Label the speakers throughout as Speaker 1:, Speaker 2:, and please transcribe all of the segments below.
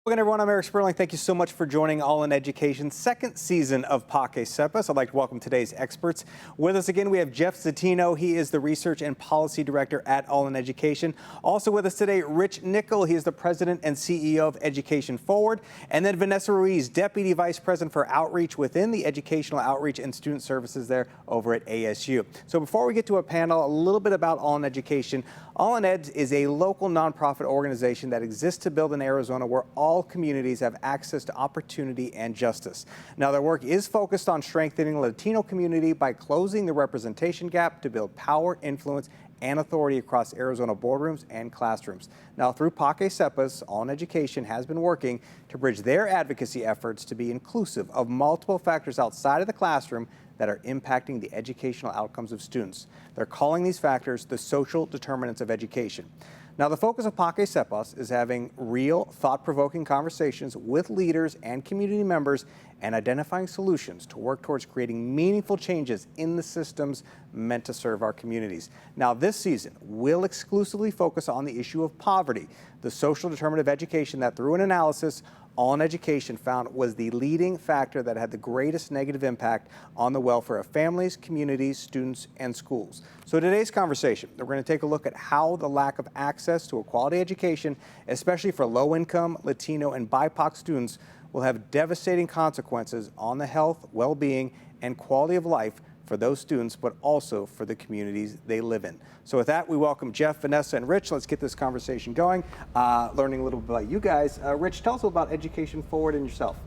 Speaker 1: Welcome everyone, I'm Eric Sperling. Thank you so much for joining All in Education's second season of Sepas. I'd like to welcome today's experts. With us again, we have Jeff Zatino. He is the Research and Policy Director at All in Education. Also with us today, Rich Nickel. He is the President and CEO of Education Forward. And then Vanessa Ruiz, Deputy Vice President for Outreach within the Educational Outreach and Student Services there over at ASU. So before we get to a panel, a little bit about All in Education. All in Ed is a local nonprofit organization that exists to build an Arizona where all communities have access to opportunity and justice. Now, their work is focused on strengthening the Latino community by closing the representation gap to build power, influence, and authority across Arizona boardrooms and classrooms. Now, through Sepas, All in Education has been working to bridge their advocacy efforts to be inclusive of multiple factors outside of the classroom that are impacting the educational outcomes of students. They're calling these factors the social determinants of education. Now, the focus of Sepas is having real, thought-provoking conversations with leaders and community members and identifying solutions to work towards creating meaningful changes in the systems meant to serve our communities. Now, this season will exclusively focus on the issue of poverty, the social determinant of education that, through an analysis, All in Education found was the leading factor that had the greatest negative impact on the welfare of families, communities, students, and schools. So today's conversation, we're going to take a look at how the lack of access to a quality education, especially for low-income, Latino, and BIPOC students, will have devastating consequences on the health, well-being, and quality of life for those students, but also for the communities they live in. So with that, we welcome Jeff, Vanessa, and Rich. Let's get this conversation going, learning a little bit about you guys. Rich, tell us about Education Forward and yourself.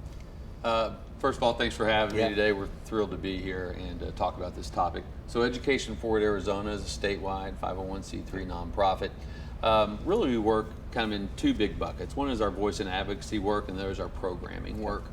Speaker 2: First of all, thanks for having me today. We're thrilled to be here and talk about this topic. So Education Forward Arizona is a statewide 501c3 nonprofit. Really, we work kind of in two big buckets. One is our voice and advocacy work, and there's our programming work.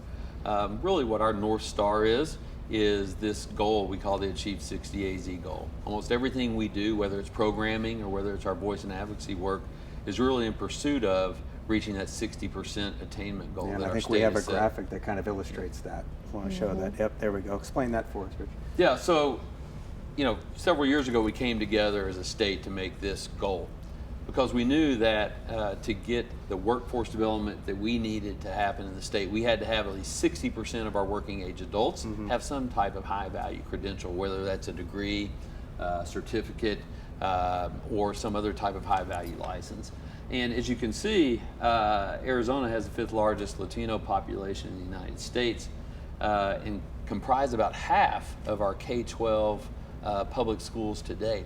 Speaker 2: Really what our North Star is this goal we call the Achieve 60 AZ goal. Almost everything we do, whether it's programming or whether it's our voice and advocacy work, is really in pursuit of reaching that 60% attainment goal.
Speaker 1: Yeah,
Speaker 2: that
Speaker 1: I think we have a graphic that kind of illustrates that. I want to show that. Yep, there we go. Explain that for us, Rich.
Speaker 2: Yeah, so, several years ago we came together as a state to make this goal, because we knew that to get the workforce development that we needed to happen in the state, we had to have at least 60% of our working age adults have some type of high value credential, whether that's a degree, certificate, or some other type of high value license. And as you can see, Arizona has the fifth largest Latino population in the United States and comprise about half of our K-12 public schools today.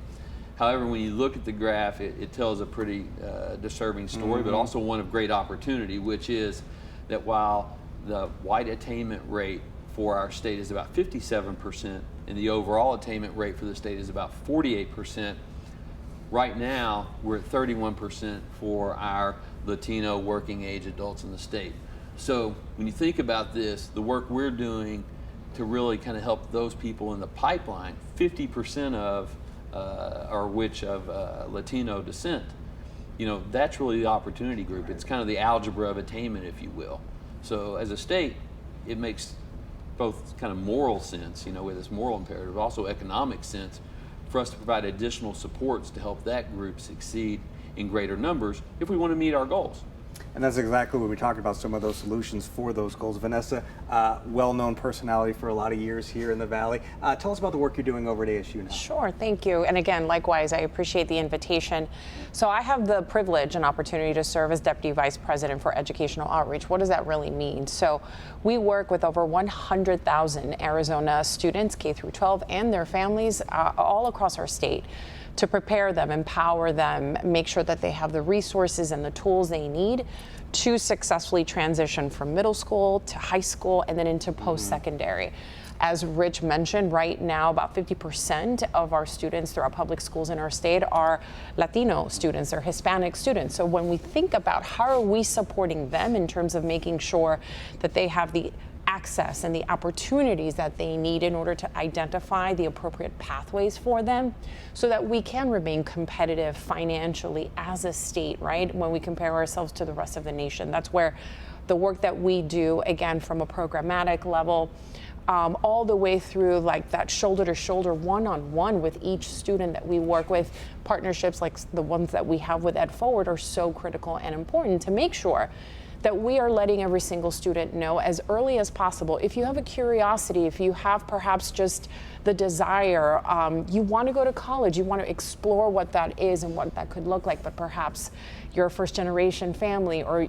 Speaker 2: However, when you look at the graph, it tells a pretty disturbing story, but also one of great opportunity, which is that while the white attainment rate for our state is about 57%, and the overall attainment rate for the state is about 48%, right now we're at 31% for our Latino working age adults in the state. So when you think about this, the work we're doing to really kind of help those people in the pipeline, 50% of Latino descent, that's really the opportunity group. It's kind of the algebra of attainment, if you will. So as a state, it makes both kind of moral sense, with this moral imperative, also economic sense for us to provide additional supports to help that group succeed in greater numbers if we want to meet our goals.
Speaker 1: And that's exactly what we talked about, some of those solutions for those goals. Vanessa, well-known personality for a lot of years here in the Valley. Tell us about the work you're doing over at ASU now.
Speaker 3: Sure, thank you. And again, likewise, I appreciate the invitation. So I have the privilege and opportunity to serve as Deputy Vice President for Educational Outreach. What does that really mean? So we work with over 100,000 Arizona students, K through 12, and their families all across our state, to prepare them, empower them, make sure that they have the resources and the tools they need to successfully transition from middle school to high school and then into post-secondary. As Rich mentioned, right now about 50% of our students through our public schools in our state are Latino students or Hispanic students. So when we think about how are we supporting them in terms of making sure that they have the access and the opportunities that they need in order to identify the appropriate pathways for them so that we can remain competitive financially as a state, right? When we compare ourselves to the rest of the nation, that's where the work that we do, again, from a programmatic level, all the way through like that shoulder to shoulder, one-on-one with each student that we work with. Partnerships like the ones that we have with Ed Forward are so critical and important to make sure that we are letting every single student know as early as possible. If you have a curiosity, if you have perhaps just the desire, you want to go to college, you want to explore what that is and what that could look like, but perhaps you're a first generation family or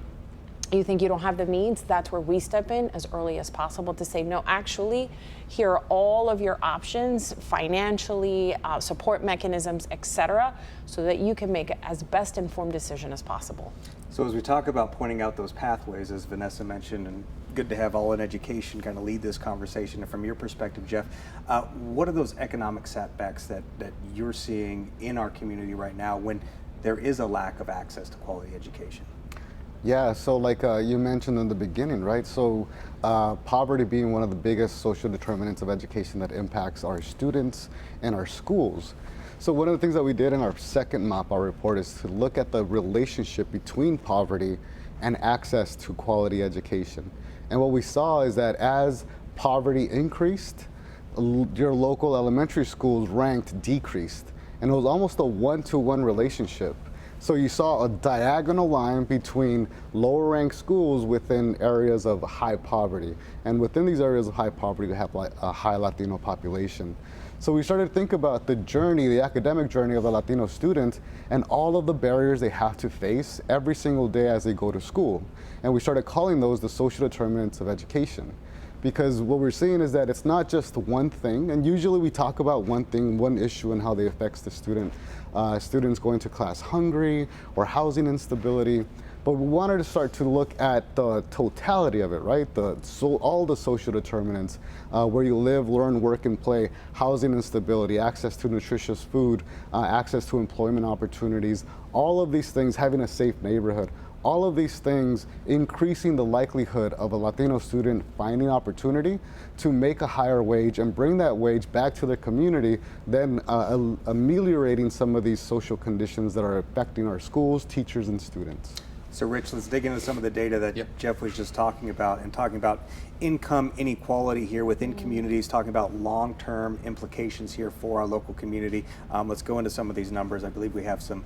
Speaker 3: you think you don't have the means, that's where we step in as early as possible to say, no, actually, here are all of your options financially, support mechanisms, et cetera, so that you can make as best informed decision as possible.
Speaker 1: So as we talk about pointing out those pathways, as Vanessa mentioned, and good to have All in Education kind of lead this conversation. And from your perspective, Jeff, what are those economic setbacks that you're seeing in our community right now when there is a lack of access to quality education?
Speaker 4: Yeah, so like you mentioned in the beginning, right? So poverty being one of the biggest social determinants of education that impacts our students and our schools. So one of the things that we did in our second MAPA report is to look at the relationship between poverty and access to quality education. And what we saw is that as poverty increased, your local elementary schools ranked decreased. And it was almost a one-to-one relationship. So you saw a diagonal line between lower ranked schools within areas of high poverty. And within these areas of high poverty, we have like a high Latino population. So we started to think about the journey, the academic journey of the Latino student and all of the barriers they have to face every single day as they go to school. And we started calling those the social determinants of education. Because what we're seeing is that it's not just one thing, and usually we talk about one thing, one issue, and how they affects the student. Students going to class hungry or housing instability, but we wanted to start to look at the totality of it, right? All the social determinants, where you live, learn, work, and play, housing instability, access to nutritious food, access to employment opportunities, all of these things, having a safe neighborhood. All of these things increasing the likelihood of a Latino student finding opportunity to make a higher wage and bring that wage back to their community, then ameliorating some of these social conditions that are affecting our schools, teachers, and students.
Speaker 1: So Rich, let's dig into some of the data that
Speaker 2: Yep.
Speaker 1: Jeff was just talking about, and talking about income inequality here within communities, talking about long-term implications here for our local community. Let's go into some of these numbers. I believe we have some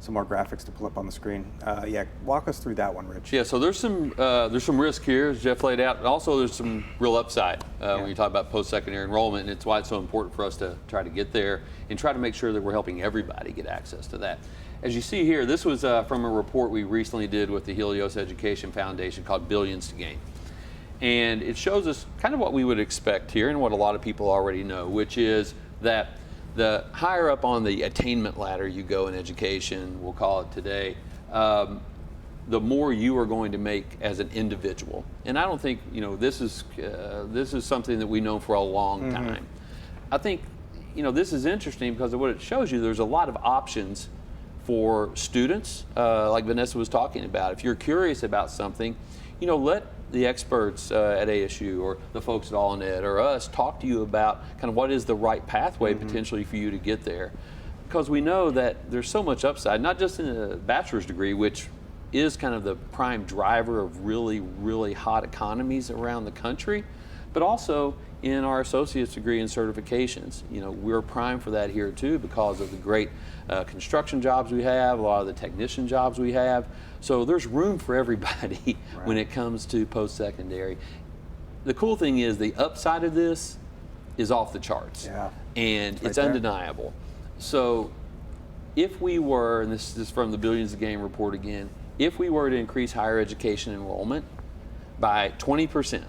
Speaker 1: more graphics to pull up on the screen. Yeah, walk us through that one, Rich.
Speaker 2: Yeah, so there's some risk here, as Jeff laid out, and also there's some real upside when you talk about post-secondary enrollment, and it's why it's so important for us to try to get there and try to make sure that we're helping everybody get access to that. As you see here, this was from a report we recently did with the Helios Education Foundation called Billions to Gain. And it shows us kind of what we would expect here and what a lot of people already know, which is that the higher up on the attainment ladder you go in education, we'll call it today, the more you are going to make as an individual. And I don't think, this is something that we know for a long time. I think, this is interesting because of what it shows you. There's a lot of options for students, like Vanessa was talking about. If you're curious about something, let the experts at ASU or the folks at All in Ed or us talk to you about kind of what is the right pathway potentially for you to get there. Because we know that there's so much upside, not just in a bachelor's degree, which is kind of the prime driver of really, really hot economies around the country, but also in our associate's degree and certifications. We're primed for that here too because of the great construction jobs we have, a lot of the technician jobs we have. So there's room for everybody when it comes to post-secondary. The cool thing is the upside of this is off the charts.
Speaker 1: Yeah.
Speaker 2: And it's
Speaker 1: there.
Speaker 2: undeniable. So if we were, and this is from the Billions to Gain report again, if we were to increase higher education enrollment by 20%,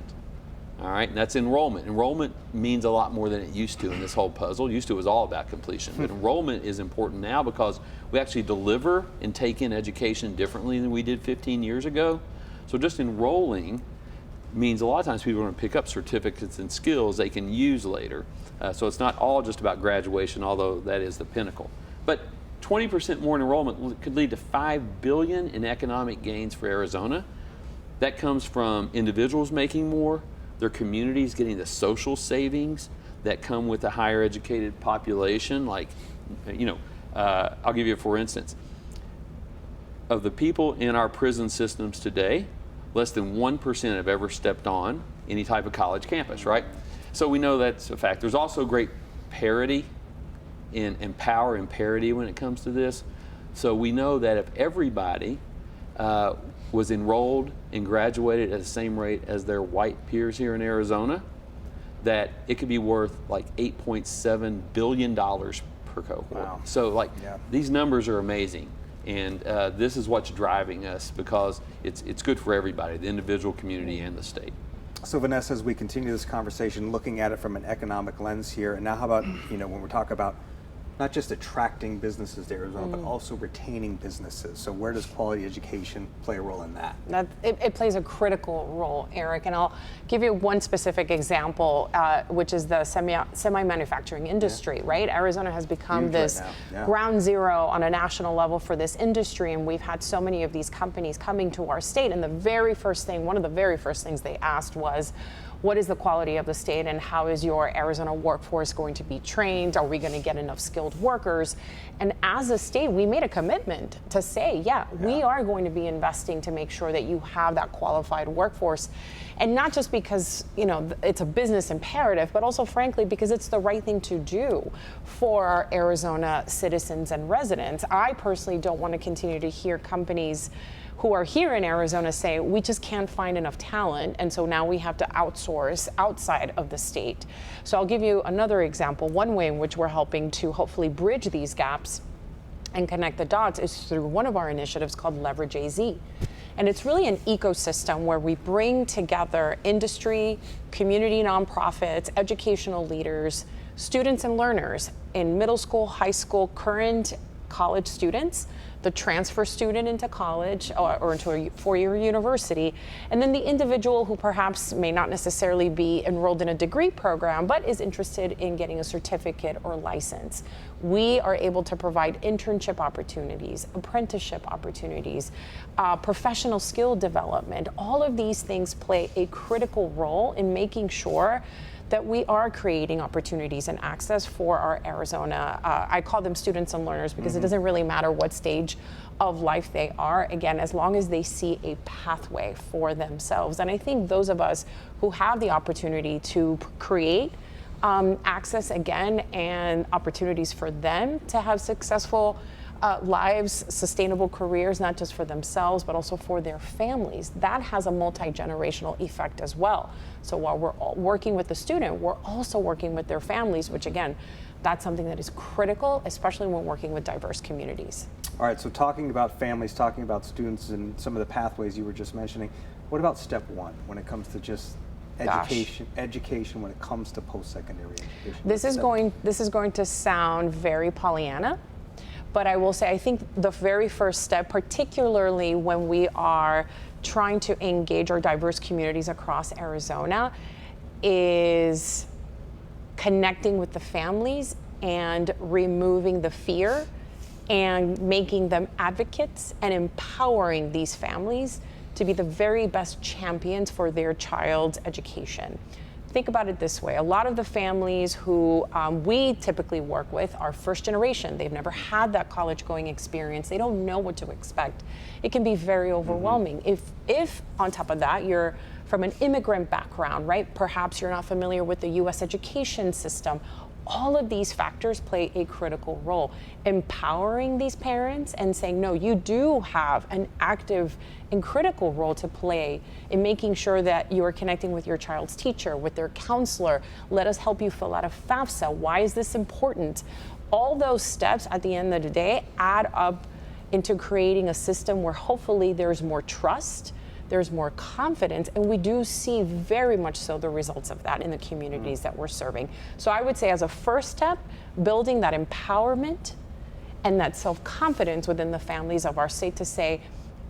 Speaker 2: all right, and that's enrollment. Enrollment means a lot more than it used to in this whole puzzle. Used to it was all about completion, but enrollment is important now because we actually deliver and take in education differently than we did 15 years ago. So just enrolling means a lot of times people are going to pick up certificates and skills they can use later. So it's not all just about graduation, although that is the pinnacle. But 20% more in enrollment could lead to $5 billion in economic gains for Arizona. That comes from individuals making more, their communities getting the social savings that come with a higher educated population. Like, I'll give you for instance. Of the people in our prison systems today, less than 1% have ever stepped on any type of college campus, right? So we know that's a fact. There's also great parity and power and parity when it comes to this. So we know that if everybody was enrolled and graduated at the same rate as their white peers here in Arizona, that it could be worth like $8.7 billion per cohort.
Speaker 1: Wow.
Speaker 2: So like
Speaker 1: Yeah.
Speaker 2: these numbers are amazing. And this is what's driving us, because it's good for everybody, the individual, community, and the state.
Speaker 1: So Vanessa, as we continue this conversation, looking at it from an economic lens here, and now how about, when we talk about not just attracting businesses to Arizona, but also retaining businesses. So where does quality education play a role in that?
Speaker 3: It plays a critical role, Eric, and I'll give you one specific example, which is the semi-manufacturing industry, right? Arizona has become
Speaker 1: Huge
Speaker 3: this
Speaker 1: right now. Yeah.
Speaker 3: ground zero on a national level for this industry, and we've had so many of these companies coming to our state, and one of the very first things they asked was, what is the quality of the state, and how is your Arizona workforce going to be trained? Are we going to get enough skilled workers? And as a state, we made a commitment to say, we are going to be investing to make sure that you have that qualified workforce. And not just because, it's a business imperative, but also, frankly, because it's the right thing to do for our Arizona citizens and residents. I personally don't want to continue to hear companies who are here in Arizona say, we just can't find enough talent, and so now we have to outsource outside of the state. So I'll give you another example. One way in which we're helping to hopefully bridge these gaps and connect the dots is through one of our initiatives called Leverage AZ. And it's really an ecosystem where we bring together industry, community nonprofits, educational leaders, students and learners in middle school, high school, current college students, the transfer student into college or into a four-year university, and then the individual who perhaps may not necessarily be enrolled in a degree program, but is interested in getting a certificate or license. We are able to provide internship opportunities, apprenticeship opportunities, professional skill development. All of these things play a critical role in making sure that we are creating opportunities and access for our Arizona, I call them students and learners, because it doesn't really matter what stage of life they are, again, as long as they see a pathway for themselves. And I think those of us who have the opportunity to create access again and opportunities for them to have successful lives, sustainable careers, not just for themselves, but also for their families. That has a multi-generational effect as well. So while we're working with the student, we're also working with their families, which again, that's something that is critical, especially when working with diverse communities.
Speaker 1: All right, so talking about families, talking about students and some of the pathways you were just mentioning, what about step one when it comes to just education when it comes to post-secondary education?
Speaker 3: This is going to sound very Pollyanna, but I will say, I think the very first step, particularly when we are trying to engage our diverse communities across Arizona, is connecting with the families and removing the fear and making them advocates and empowering these families to be the very best champions for their child's education. Think about it this way. A lot of the families who we typically work with are first generation. They've never had that college going experience. They don't know what to expect. It can be very overwhelming. If on top of that, you're from an immigrant background, right? Perhaps you're not familiar with the US education system. All of these factors play a critical role. Empowering these parents and saying, no, you do have an active and critical role to play in making sure that you are connecting with your child's teacher, with their counselor. Let us help you fill out a FAFSA. Why is this important? All those steps at the end of the day add up into creating a system where hopefully there's more trust, there's more confidence, and we do see very much so the results of that in the communities that we're serving. So I would say as a first step, building that empowerment and that self-confidence within the families of our state to say,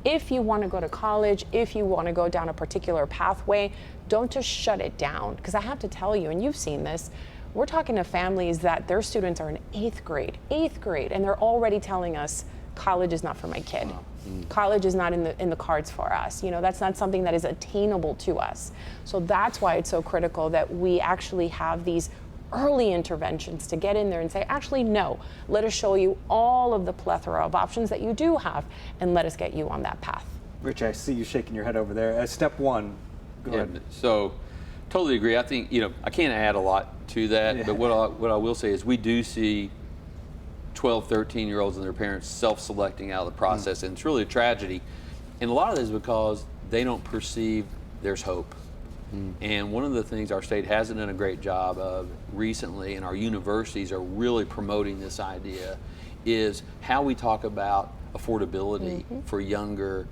Speaker 3: if you want to go to college, if you want to go down a particular pathway, don't just shut it down. Because I have to tell you, and you've seen this, we're talking to families that their students are in eighth grade, and they're already telling us, college is not for my kid. College is not in the cards for us. You know, that's not something that is attainable to us. So that's why it's so critical that we actually have these early interventions to get in there and say, actually, no, let us show you all of the plethora of options that you do have, and let us get you on that path.
Speaker 1: Rich, I see you shaking your head over there. Step one, go ahead.
Speaker 2: So, totally agree. I think, I can't add a lot to that, but what I will say is we do see 12, 13-year-olds and their parents self-selecting out of the process, and it's really a tragedy. And a lot of this is because they don't perceive there's hope. And one of the things our state hasn't done a great job of recently, and our universities are really promoting this idea, is how we talk about affordability for younger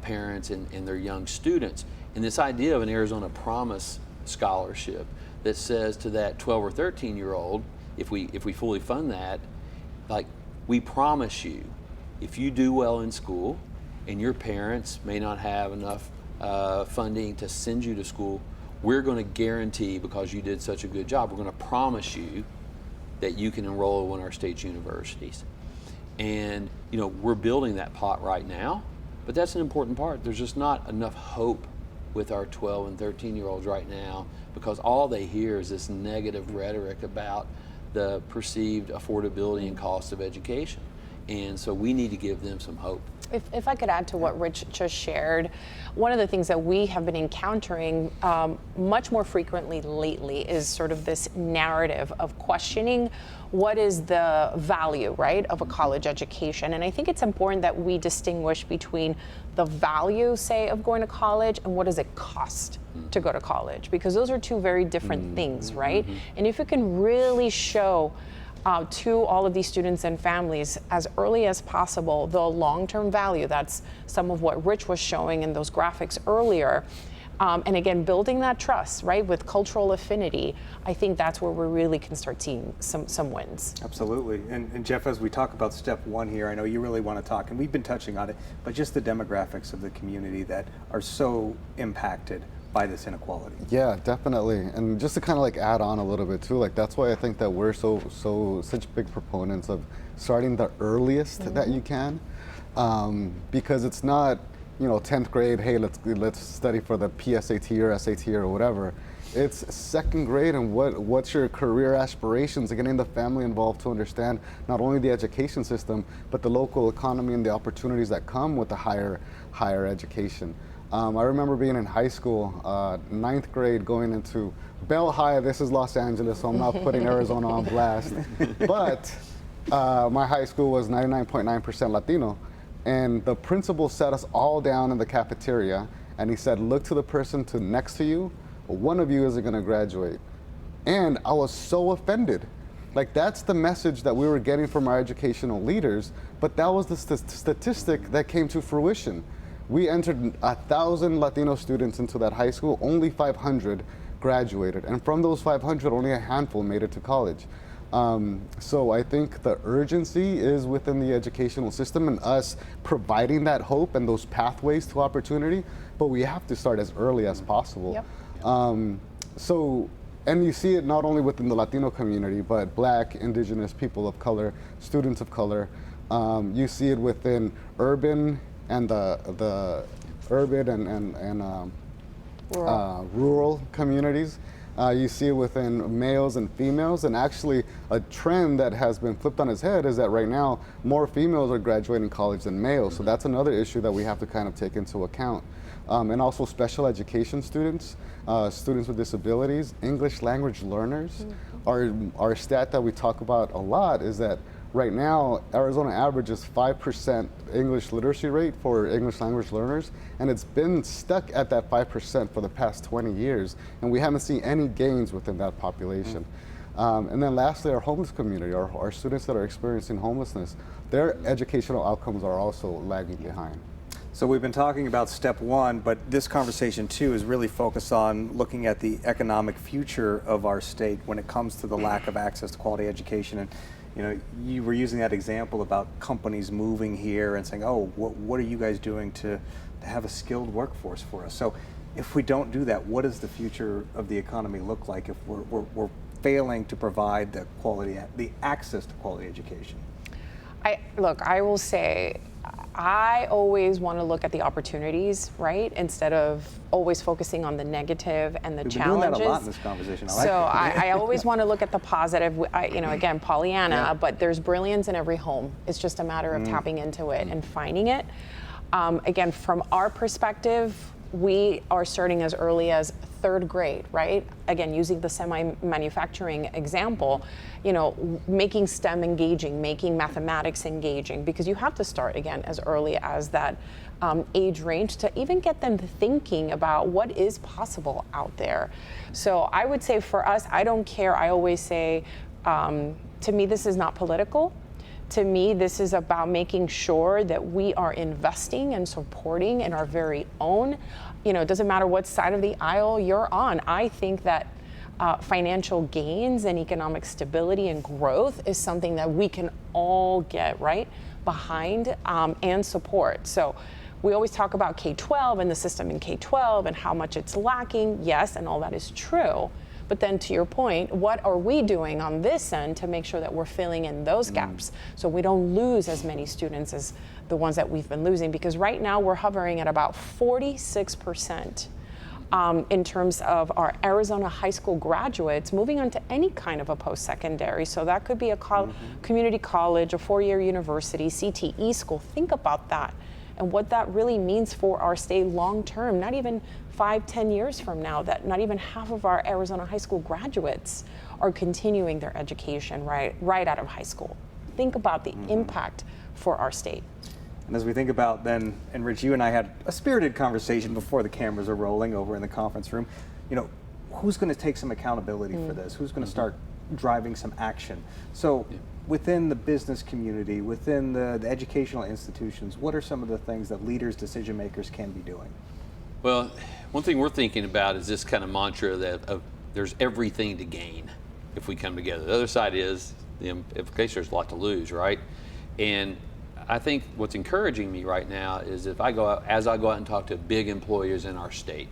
Speaker 2: parents and their young students. And this idea of an Arizona Promise scholarship that says to that 12 or 13-year-old, if we fully fund that, like, we promise you, if you do well in school and your parents may not have enough funding to send you to school, we're going to guarantee, because you did such a good job, we're going to promise you that you can enroll at one of our state universities. And we're building that pot right now, but that's an important part. There's just not enough hope with our 12 and 13-year-olds right now, because all they hear is this negative rhetoric about the perceived affordability and cost of education. And so we need to give them some hope.
Speaker 3: If I could add to what Rich just shared, one of the things that we have been encountering much more frequently lately is sort of this narrative of questioning what is the value, right, of a college education. And I think it's important that we distinguish between the value, say, of going to college and what does it cost to go to college, because those are two very different things, right? And if you can really show to all of these students and families as early as possible the long-term value, that's some of what Rich was showing in those graphics earlier, and again, building that trust, right, with cultural affinity, I think that's where we really can start seeing some wins.
Speaker 1: Absolutely. And Jeff, as we talk about step one here, I know you really want to talk, and we've been touching on it, but just the demographics of the community that are so impacted by this inequality.
Speaker 4: Yeah, definitely. And just to kind of like add on a little bit too, like that's why I think that we're such big proponents of starting the earliest that you can, because it's not, 10th grade, hey, let's study for the PSAT or SAT or whatever. It's 2nd grade, and what's your career aspirations, and getting the family involved to understand not only the education system, but the local economy and the opportunities that come with the higher education. I remember being in high school, 9th grade, going into Bell High. This is Los Angeles, so I'm not putting Arizona on blast. But my high school was 99.9% Latino. And the principal sat us all down in the cafeteria, and he said, look to the person next to you. One of you isn't going to graduate. And I was so offended. Like, that's the message that we were getting from our educational leaders, but that was the statistic that came to fruition. We entered 1,000 Latino students into that high school, only 500 graduated. And from those 500, only a handful made it to college. So I think the urgency is within the educational system and us providing that hope and those pathways to opportunity, but we have to start as early as possible. Yep. And you see it not only within the Latino community, but Black, Indigenous, people of color, students of color. You see it within urban and the urban and rural communities. You see it within males and females, and actually a trend that has been flipped on its head is that right now more females are graduating college than males. So that's another issue that we have to kind of take into account. And also special education students, students with disabilities, English language learners. Our stat that we talk about a lot is that right now, Arizona averages 5% English literacy rate for English language learners, and it's been stuck at that 5% for the past 20 years, and we haven't seen any gains within that population. And then lastly, our homeless community, our students that are experiencing homelessness, their educational outcomes are also lagging behind.
Speaker 1: So we've been talking about step one, but this conversation too is really focused on looking at the economic future of our state when it comes to the lack of access to quality education. And you were using that example about companies moving here and saying, oh, what are you guys doing to have a skilled workforce for us? So if we don't do that, what does the future of the economy look like if we're failing to provide the access to quality education?
Speaker 3: I will say, I always want to look at the opportunities, right, instead of always focusing on the negative and the challenges.
Speaker 1: We've been doing that a lot in this conversation.
Speaker 3: I always want to look at the positive. Again, Pollyanna, but there's brilliance in every home. It's just a matter of tapping into it and finding it. Again, from our perspective, we are starting as early as 3rd grade, right? Again, using the semi-manufacturing example, making STEM engaging, making mathematics engaging, because you have to start again as early as that age range to even get them thinking about what is possible out there. So I would say for us, I don't care. I always say, to me, this is not political. To me, this is about making sure that we are investing and supporting in our very own. You know, it doesn't matter what side of the aisle you're on. I think that financial gains and economic stability and growth is something that we can all get right behind and support. So we always talk about K-12 and the system in K-12 and how much it's lacking. Yes, and all that is true. But then to your point, what are we doing on this end to make sure that we're filling in those gaps so we don't lose as many students as the ones that we've been losing? Because right now we're hovering at about 46% in terms of our Arizona high school graduates moving on to any kind of a post-secondary. So that could be a community college, a four-year university, CTE school. Think about that and what that really means for our state long-term, not even 5-10 years from now, that not even half of our Arizona high school graduates are continuing their education right out of high school. Think about the impact for our state.
Speaker 1: And as we think about then, and Rich, you and I had a spirited conversation before the cameras are rolling over in the conference room, you know, who's going to take some accountability for this? Who's going to start driving some action? So within the business community, within the educational institutions, what are some of the things that leaders, decision makers can be doing?
Speaker 2: Well, one thing we're thinking about is this kind of mantra that there's everything to gain if we come together. The other side is the implication there's a lot to lose, right? And I think what's encouraging me right now is as I go out and talk to big employers in our state,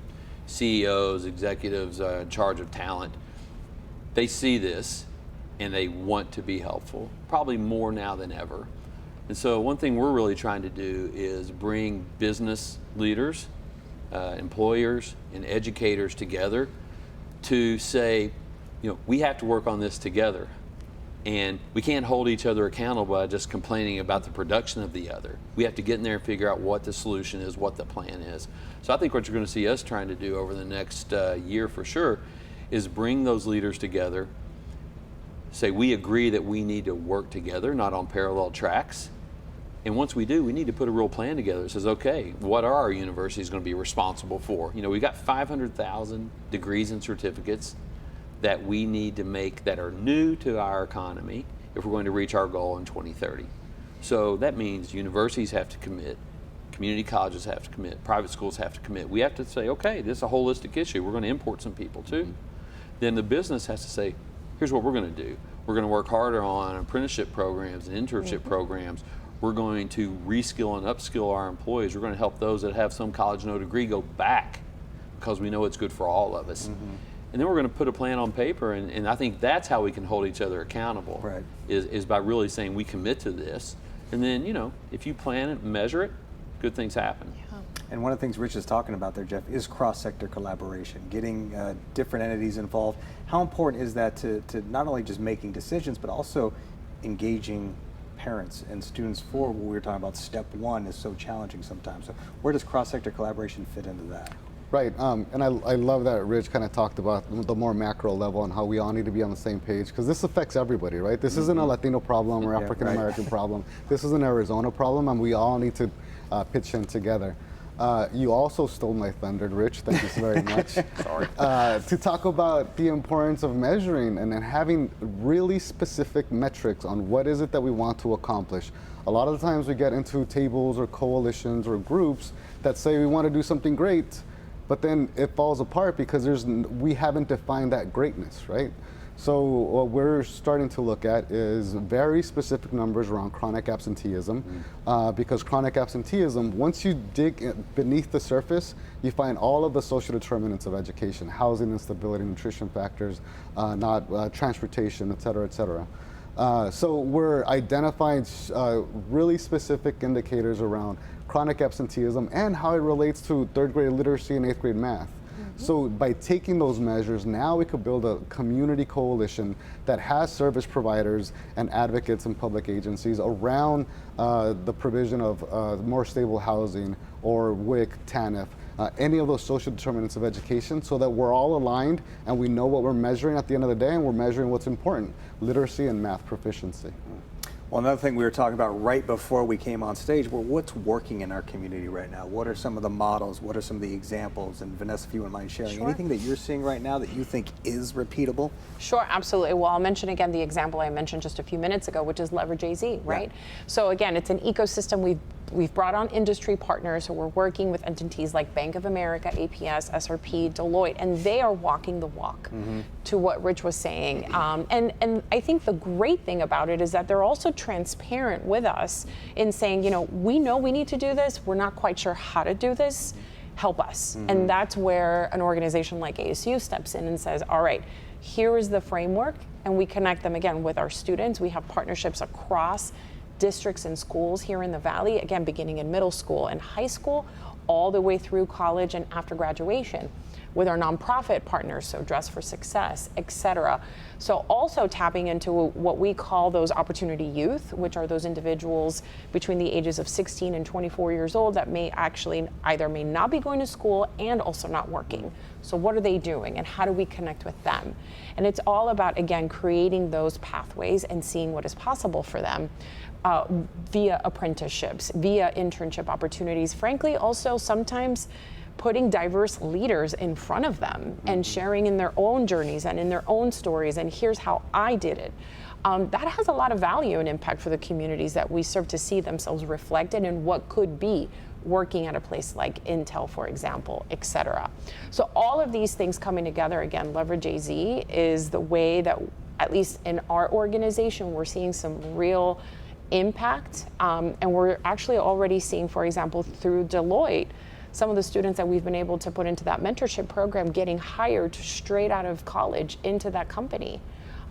Speaker 2: CEOs, executives in charge of talent, they see this and they want to be helpful, probably more now than ever. And so one thing we're really trying to do is bring business leaders, employers, and educators together to say, you know, we have to work on this together. And we can't hold each other accountable by just complaining about the production of the other. We have to get in there and figure out what the solution is, what the plan is. So I think what you're going to see us trying to do over the next year for sure is bring those leaders together, say we agree that we need to work together, not on parallel tracks. And once we do, we need to put a real plan together that says, okay, what are our universities going to be responsible for? You know, we've got 500,000 degrees and certificates that we need to make that are new to our economy if we're going to reach our goal in 2030. So that means universities have to commit, community colleges have to commit, private schools have to commit. We have to say, okay, this is a holistic issue. We're going to import some people too. Then the business has to say, here's what we're going to do. We're going to work harder on apprenticeship programs and internship programs. We're going to reskill and upskill our employees. We're going to help those that have some college no degree go back because we know it's good for all of us. And then we're going to put a plan on paper, and I think that's how we can hold each other accountable,
Speaker 1: Right.
Speaker 2: is by really saying we commit to this. And then, you know, if you plan it and measure it, good things happen.
Speaker 1: And one of the things Rich is talking about there, Jeff, is cross-sector collaboration, getting different entities involved. How important is that to not only just making decisions, but also engaging parents and students for what we were talking about, step one is so challenging sometimes. So where does cross-sector collaboration fit into that?
Speaker 4: Right, and I love that Rich kind of talked about the more macro level and how we all need to be on the same page, because this affects everybody, right? This isn't a Latino problem or African American problem. This is an Arizona problem, and we all need to pitch in together. You also stole my thunder, Rich. Thank you so very much.
Speaker 2: Sorry.
Speaker 4: To talk about the importance of measuring and then having really specific metrics on what is it that we want to accomplish. A lot of the times we get into tables or coalitions or groups that say we want to do something great, but then it falls apart because we haven't defined that greatness, right? So what we're starting to look at is very specific numbers around chronic absenteeism, because chronic absenteeism, once you dig beneath the surface, you find all of the social determinants of education: housing instability, nutrition factors, transportation, et cetera, et cetera. So we're identifying really specific indicators around chronic absenteeism and how it relates to third grade literacy and eighth grade math. So by taking those measures, now we could build a community coalition that has service providers and advocates and public agencies around the provision of more stable housing or WIC, TANF, any of those social determinants of education, so that we're all aligned and we know what we're measuring at the end of the day, and we're measuring what's important: literacy and math proficiency.
Speaker 1: Well, another thing we were talking about right before we came on stage, well, what's working in our community right now? What are some of the models? What are some of the examples? And Vanessa, if you wouldn't mind sharing anything that you're seeing right now that you think is repeatable?
Speaker 3: Sure, absolutely. Well, I'll mention again the example I mentioned just a few minutes ago, which is Leverage AZ, right? Yeah. So again, it's an ecosystem. We've brought on industry partners, so we're working with entities like Bank of America, APS, SRP, Deloitte, and they are walking the walk to what Rich was saying. And I think the great thing about it is that they're also transparent with us in saying, we know we need to do this. We're not quite sure how to do this. Help us. And that's where an organization like ASU steps in and says, all right, here is the framework, and we connect them again with our students. We have partnerships across districts and schools here in the Valley, again, beginning in middle school and high school, all the way through college and after graduation, with our nonprofit partners, so Dress for Success, et cetera. So also tapping into what we call those opportunity youth, which are those individuals between the ages of 16 and 24 years old that may actually either may not be going to school and also not working. So what are they doing, and how do we connect with them? And it's all about, again, creating those pathways and seeing what is possible for them. Via apprenticeships, via internship opportunities, frankly, also sometimes putting diverse leaders in front of them and sharing in their own journeys and in their own stories, and here's how I did it. That has a lot of value and impact for the communities that we serve to see themselves reflected in what could be working at a place like Intel, for example, et cetera. So all of these things coming together, again, Leverage AZ is the way that, at least in our organization, we're seeing some real impact, and we're actually already seeing, for example, through Deloitte, some of the students that we've been able to put into that mentorship program getting hired straight out of college into that company.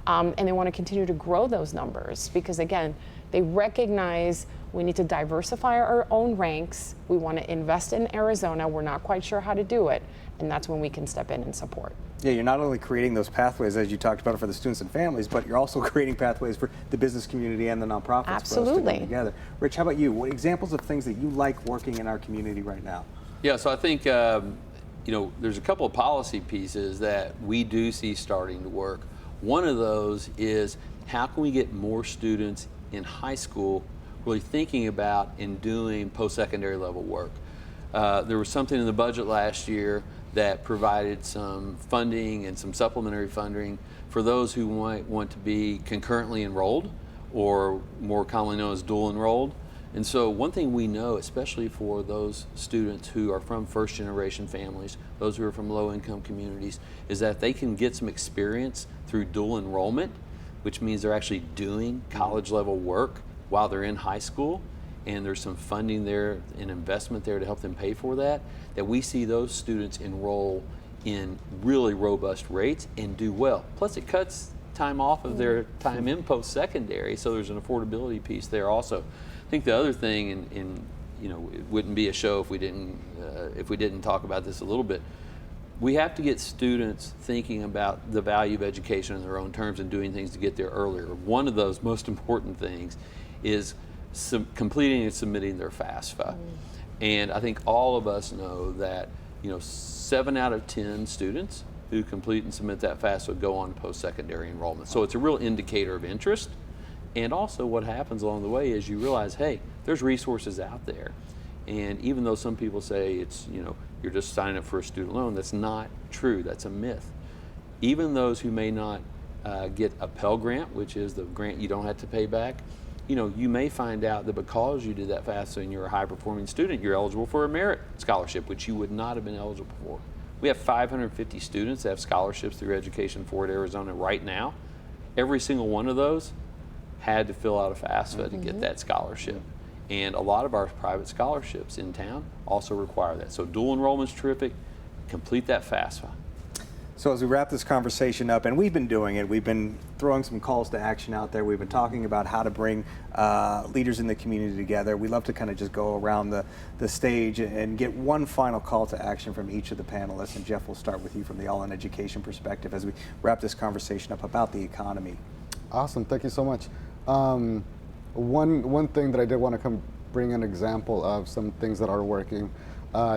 Speaker 3: And they want to continue to grow those numbers because, again, they recognize we need to diversify our own ranks. We want to invest in Arizona. We're not quite sure how to do it, and that's when we can step in and support.
Speaker 1: Yeah, you're not only creating those pathways, as you talked about, for the students and families, but you're also creating pathways for the business community and the nonprofits.
Speaker 3: Absolutely.
Speaker 1: For us to come together. Rich, how about you? What examples of things that you like working in our community right now?
Speaker 2: Yeah, so I think there's a couple of policy pieces that we do see starting to work. One of those is how can we get more students in high school really thinking about and doing post-secondary level work. There was something in the budget last year that provided some funding and some supplementary funding for those who might want to be concurrently enrolled, or more commonly known as dual enrolled. And so one thing we know, especially for those students who are from first generation families, those who are from low income communities, is that they can get some experience through dual enrollment, which means they're actually doing college level work while they're in high school. And there's some funding there, an investment there to help them pay for that, that we see those students enroll in really robust rates and do well. Plus it cuts time off of their time in post-secondary, so there's an affordability piece there also. I think the other thing, and it wouldn't be a show if we didn't talk about this a little bit. We have to get students thinking about the value of education in their own terms and doing things to get there earlier. One of those most important things is completing and submitting their FAFSA. And I think all of us know that 7 out of 10 students who complete and submit that FAFSA go on to post-secondary enrollment. So it's a real indicator of interest. And also what happens along the way is you realize, hey, there's resources out there. And even though some people say it's, you're just signing up for a student loan, that's not true, that's a myth. Even those who may not get a Pell Grant, which is the grant you don't have to pay back, you may find out that because you did that FAFSA and you're a high-performing student, you're eligible for a merit scholarship, which you would not have been eligible for. We have 550 students that have scholarships through Education Forward Arizona right now. Every single one of those had to fill out a FAFSA to get that scholarship. And a lot of our private scholarships in town also require that. So dual enrollment's terrific. Complete that FAFSA.
Speaker 1: So as we wrap this conversation up, and we've been doing it, we've been throwing some calls to action out there. We've been talking about how to bring leaders in the community together. We love to kind of just go around the stage and get one final call to action from each of the panelists. And Jeff, we'll start with you from the All in Education perspective as we wrap this conversation up about the economy.
Speaker 4: Awesome, thank you so much. One thing that I did want to bring an example of some things that are working.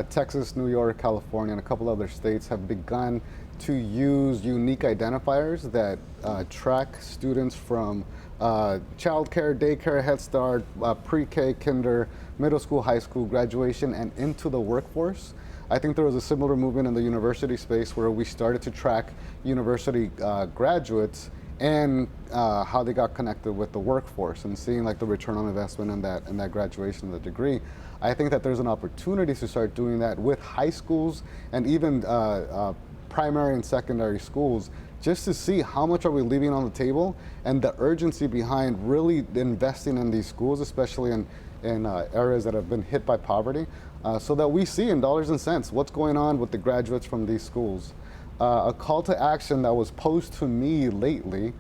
Speaker 4: Texas, New York, California, and a couple other states have begun to use unique identifiers that track students from childcare, daycare, Head Start, pre-K, kinder, middle school, high school, graduation, and into the workforce. I think there was a similar movement in the university space where we started to track university graduates and how they got connected with the workforce and seeing like the return on investment in that graduation of the degree. I think that there's an opportunity to start doing that with high schools and even primary and secondary schools, just to see how much are we leaving on the table and the urgency behind really investing in these schools, especially in areas that have been hit by poverty, so that we see in dollars and cents what's going on with the graduates from these schools. A call to action that was posed to me lately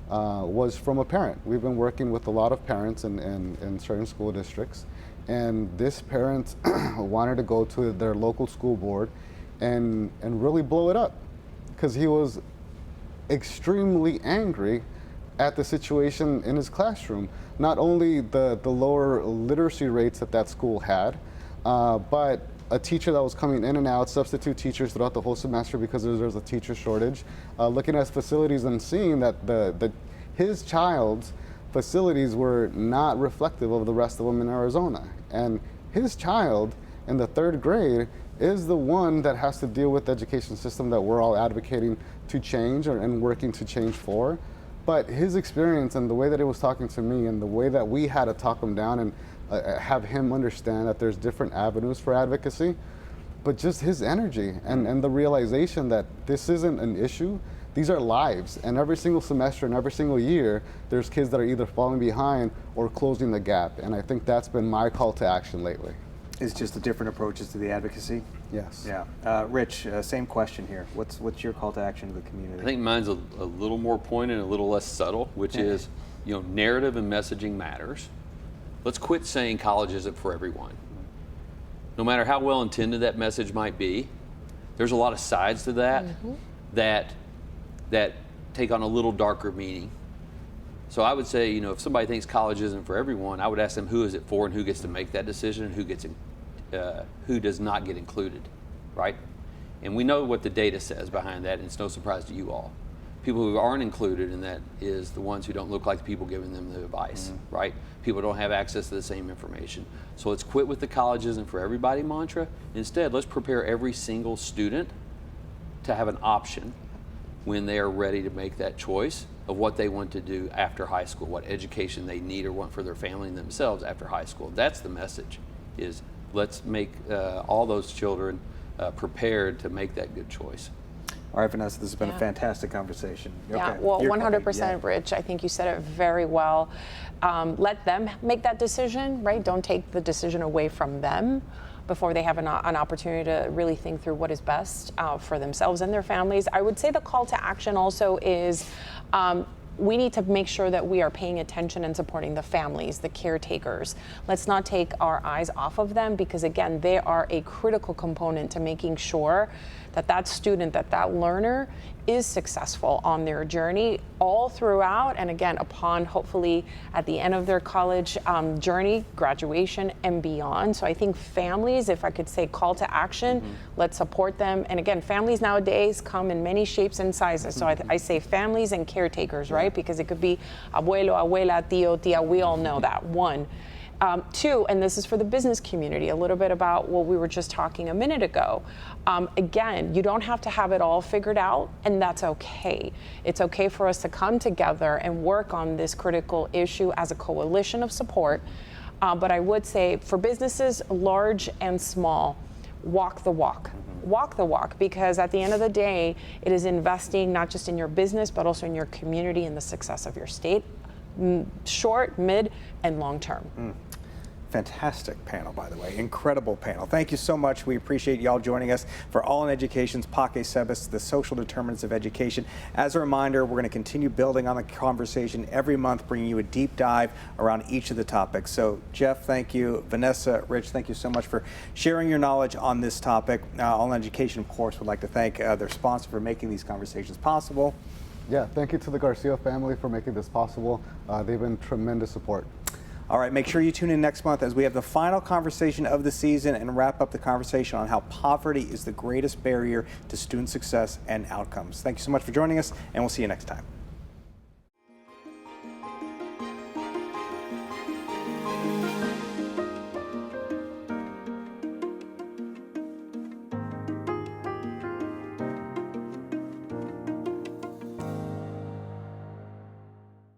Speaker 4: was from a parent. We've been working with a lot of parents in certain school districts, and this parent wanted to go to their local school board and really blow it up, because he was extremely angry at the situation in his classroom. Not only the lower literacy rates that school had, but a teacher that was coming in and out, substitute teachers throughout the whole semester because there's a teacher shortage, looking at facilities and seeing that his child's facilities were not reflective of the rest of them in Arizona. And his child in the 3rd grade is the one that has to deal with the education system that we're all advocating to change and working to change for. But his experience and the way that he was talking to me and the way that we had to talk him down and have him understand that there's different avenues for advocacy, but just his energy and the realization that this isn't an issue, these are lives. And every single semester and every single year, there's kids that are either falling behind or closing the gap. And I think that's been my call to action lately.
Speaker 1: It's just the different approaches to the advocacy.
Speaker 4: Yes.
Speaker 1: Yeah. Rich, same question here. What's your call to action to the community?
Speaker 2: I think mine's a little more pointed and a little less subtle, which is, narrative and messaging matters. Let's quit saying college isn't for everyone. No matter how well intended that message might be, there's a lot of sides to that that take on a little darker meaning. So I would say, if somebody thinks college isn't for everyone, I would ask them who is it for and who gets to make that decision and who does not get included, right? And we know what the data says behind that, and it's no surprise to you all. People who aren't included in that is the ones who don't look like the people giving them the advice, right? People don't have access to the same information. So let's quit with the college isn't for everybody mantra. Instead, let's prepare every single student to have an option when they are ready to make that choice of what they want to do after high school, what education they need or want for their family and themselves after high school. That's the message, is let's make all those children prepared to make that good choice.
Speaker 1: All right, Vanessa, this has been a fantastic conversation.
Speaker 3: Yeah,
Speaker 1: Okay.
Speaker 3: well,
Speaker 1: Your
Speaker 3: 100%, Rich. I think you said it very well. Let them make that decision, right? Don't take the decision away from them before they have an opportunity to really think through what is best for themselves and their families. I would say the call to action also is we need to make sure that we are paying attention and supporting the families, the caretakers. Let's not take our eyes off of them, because again, they are a critical component to making sure that that student, that learner is successful on their journey all throughout, and again, upon hopefully at the end of their college journey, graduation and beyond. So I think families, if I could say call to action, let's support them. And again, families nowadays come in many shapes and sizes. So I say families and caretakers, right? Because it could be abuelo, abuela, tío, tía, we all know that, one. Two, and this is for the business community, a little bit about what we were just talking a minute ago. Again, you don't have to have it all figured out, and that's okay. It's okay for us to come together and work on this critical issue as a coalition of support. But I would say for businesses, large and small, walk the walk. Walk the walk, because at the end of the day, it is investing not just in your business, but also in your community and the success of your state, short, mid, and long term.
Speaker 1: Fantastic panel, by the way. Incredible panel. Thank you so much. We appreciate y'all joining us for All in Education's Paque Sepas, the social determinants of education. As a reminder, we're going to continue building on the conversation every month, bringing you a deep dive around each of the topics. So, Jeff, thank you. Vanessa, Rich, thank you so much for sharing your knowledge on this topic. All in Education, of course, would like to thank their sponsor for making these conversations possible.
Speaker 4: Yeah, thank you to the Garcia family for making this possible. They've been tremendous support.
Speaker 1: All right, make sure you tune in next month as we have the final conversation of the season and wrap up the conversation on how poverty is the greatest barrier to student success and outcomes. Thank you so much for joining us, and we'll see you next time.